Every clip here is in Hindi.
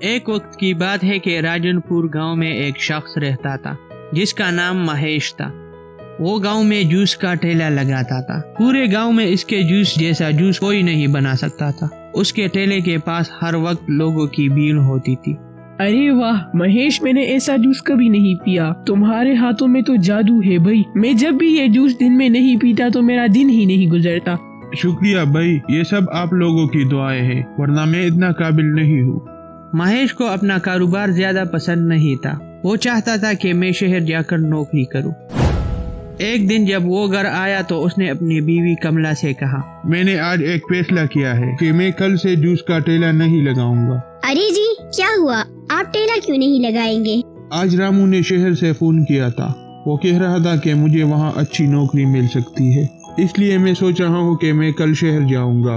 एक वक्त की बात है कि राजनपुर गांव में एक शख्स रहता था जिसका नाम महेश था। वो गांव में जूस का ठेला लगाता था। पूरे गांव में इसके जूस जैसा जूस कोई नहीं बना सकता था। उसके ठेले के पास हर वक्त लोगों की भीड़ होती थी। अरे वाह महेश, मैंने ऐसा जूस कभी नहीं पिया। तुम्हारे हाथों में तो जादू है भाई। मैं जब भी ये जूस दिन में नहीं पीता तो मेरा दिन ही नहीं गुजरता। शुक्रिया भाई, ये सब आप लोगों की दुआएं हैं, वरना मैं इतना काबिल नहीं हूँ। महेश को अपना कारोबार ज्यादा पसंद नहीं था। वो चाहता था कि मैं शहर जाकर नौकरी करूं। एक दिन जब वो घर आया तो उसने अपनी बीवी कमला से कहा, मैंने आज एक फैसला किया है कि मैं कल से जूस का ठेला नहीं लगाऊंगा। अरे जी, क्या हुआ? आप ठेला क्यों नहीं लगाएंगे? आज रामू ने शहर से फोन किया था। वो कह रहा था कि मुझे वहाँ अच्छी नौकरी मिल सकती है, इसलिए मैं सोच रहा हूँ कि मैं कल शहर जाऊंगा।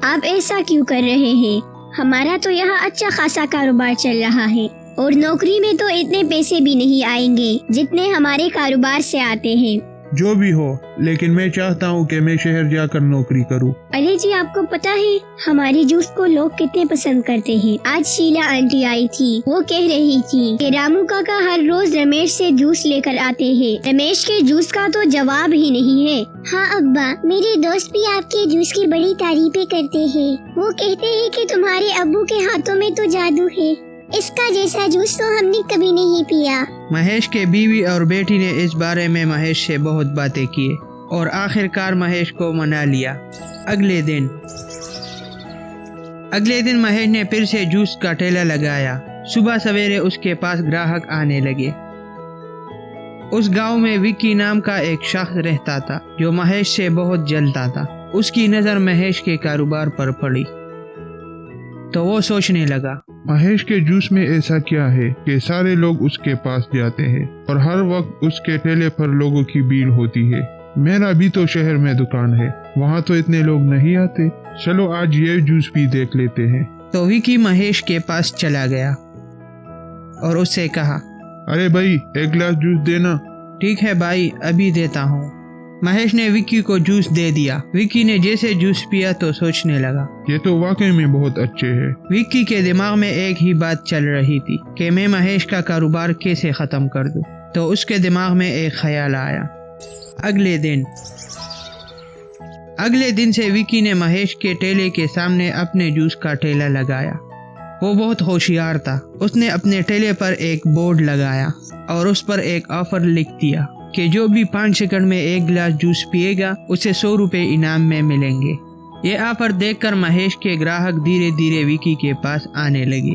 आप ऐसा क्यों कर रहे हैं? हमारा तो यहाँ अच्छा खासा कारोबार चल रहा है और नौकरी में तो इतने पैसे भी नहीं आएंगे जितने हमारे कारोबार से आते हैं। जो भी हो, लेकिन मैं चाहता हूँ कि मैं शहर जाकर नौकरी करूँ। अरे जी, आपको पता है हमारी जूस को लोग कितने पसंद करते हैं। आज शीला आंटी आई थी। वो कह रही थी कि रामू काका हर रोज रमेश से जूस लेकर आते हैं। रमेश के जूस का तो जवाब ही नहीं है। हाँ अब्बा, मेरे दोस्त भी आपके जूस की बड़ी तारीफें करते हैं। वो कहते हैं कि तुम्हारे अब्बू के हाथों में तो जादू है। इसका जैसा जूस तो हमने कभी नहीं पिया। महेश के बीवी और बेटी ने इस बारे में महेश से बहुत बातें की और आखिरकार महेश को मना लिया। अगले दिन महेश ने फिर से जूस का ठेला लगाया। सुबह सवेरे उसके पास ग्राहक आने लगे। उस गांव में विक्की नाम का एक शख्स रहता था जो महेश से बहुत जलता था। उसकी नजर महेश के कारोबार पर पड़ी तो वो सोचने लगा, महेश के जूस में ऐसा क्या है कि सारे लोग उसके पास जाते हैं और हर वक्त उसके ठेले पर लोगों की भीड़ होती है। मेरा भी तो शहर में दुकान है, वहाँ तो इतने लोग नहीं आते। चलो आज ये जूस भी देख लेते हैं। तो विक्की महेश के पास चला गया और उससे कहा, अरे भाई, एक गिलास जूस देना। ठीक है भाई, अभी देता हूँ। महेश ने विक्की को जूस दे दिया। विक्की ने जैसे जूस पिया तो सोचने लगा, ये तो वाकई में बहुत अच्छे हैं। विक्की के दिमाग में एक ही बात चल रही थी कि मैं महेश का कारोबार कैसे खत्म कर दूं। तो उसके दिमाग में एक ख्याल आया। अगले दिन से विक्की ने महेश के ठेले के सामने अपने जूस का ठेला लगाया। वो बहुत होशियार था। उसने अपने ठेले पर एक बोर्ड लगाया और उस पर एक ऑफर लिख दिया कि जो भी 5 सेकंड में एक गिलास जूस पिएगा उसे 100 रुपए इनाम में मिलेंगे। ये ऑफर देखकर महेश के ग्राहक धीरे धीरे विक्की के पास आने लगे।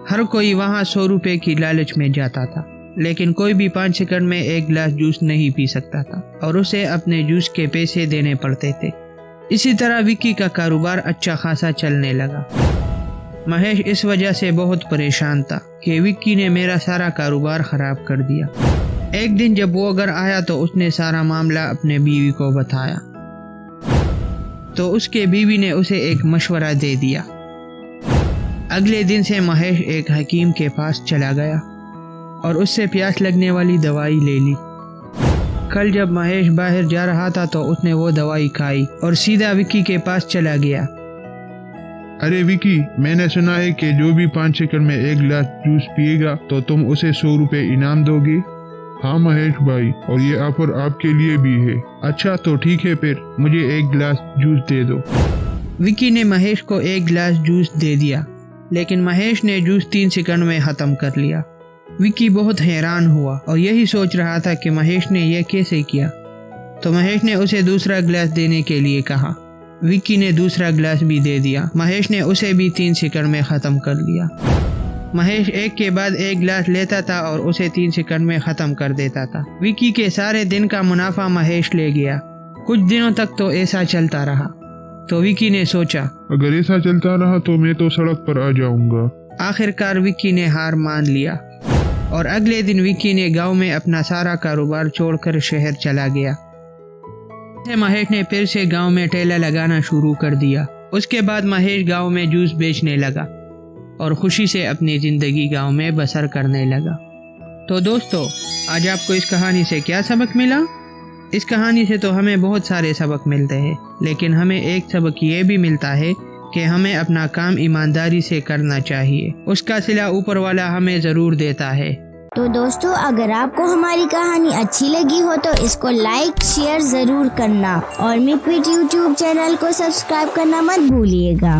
हर कोई वहाँ 100 रुपए की लालच में जाता था, लेकिन कोई भी 5 सेकंड में एक गिलास जूस नहीं पी सकता था और उसे अपने जूस के पैसे देने पड़ते थे। इसी तरह विक्की का कारोबार अच्छा खासा चलने लगा। महेश इस वजह से बहुत परेशान था कि विक्की ने मेरा सारा कारोबार खराब कर दिया। एक दिन जब वो घर आया तो उसने सारा मामला अपने बीवी को बताया। तो उसके बीवी ने उसे एक मशवरा दे दिया। अगले दिन से महेश एक हकीम के पास चला गया और उससे प्यास लगने वाली दवाई ले ली। कल जब महेश बाहर जा रहा था तो उसने वो दवाई खाई और सीधा विक्की के पास चला गया। अरे विक्की, मैंने सुना है कि जो भी 5 सेकंड में एक गिलास जूस पिएगा तो तुम उसे 100 रुपए इनाम दोगे। हाँ महेश भाई, और ये ऑफर आपके लिए भी है। अच्छा तो ठीक है, फिर मुझे एक गिलास जूस दे दो। विक्की ने महेश को एक गिलास जूस दे दिया, लेकिन महेश ने जूस 3 सेकंड में खत्म कर लिया। विक्की बहुत हैरान हुआ और यही सोच रहा था कि महेश ने यह कैसे किया। तो महेश ने उसे दूसरा गिलास देने के लिए कहा। विक्की ने दूसरा गिलास भी दे दिया। महेश ने उसे भी 3 सेकंड में खत्म कर लिया। महेश एक के बाद एक गिलास लेता था और उसे 3 सेकंड में खत्म कर देता था। विक्की के सारे दिन का मुनाफा महेश ले गया। कुछ दिनों तक तो ऐसा चलता रहा। तो विक्की ने सोचा, अगर ऐसा चलता रहा तो मैं तो सड़क पर आ जाऊंगा। आखिरकार विक्की ने हार मान लिया और अगले दिन विक्की ने गांव में अपना सारा कारोबार छोड़कर शहर चला गया। महेश ने फिर से गांव में ठेला लगाना शुरू कर दिया। उसके बाद महेश गांव में जूस बेचने लगा और खुशी से अपनी जिंदगी गांव में बसर करने लगा। तो दोस्तों, आज आपको इस कहानी से क्या सबक मिला? इस कहानी से तो हमें बहुत सारे सबक मिलते हैं, लेकिन हमें एक सबक ये भी मिलता है कि हमें अपना काम ईमानदारी से करना चाहिए। उसका सिला ऊपर वाला हमें जरूर देता है। तो दोस्तों, अगर आपको हमारी कहानी अच्छी लगी हो तो इसको लाइक शेयर जरूर करना और मितवित यूट्यूब चैनल को सब्सक्राइब करना मत भूलिएगा।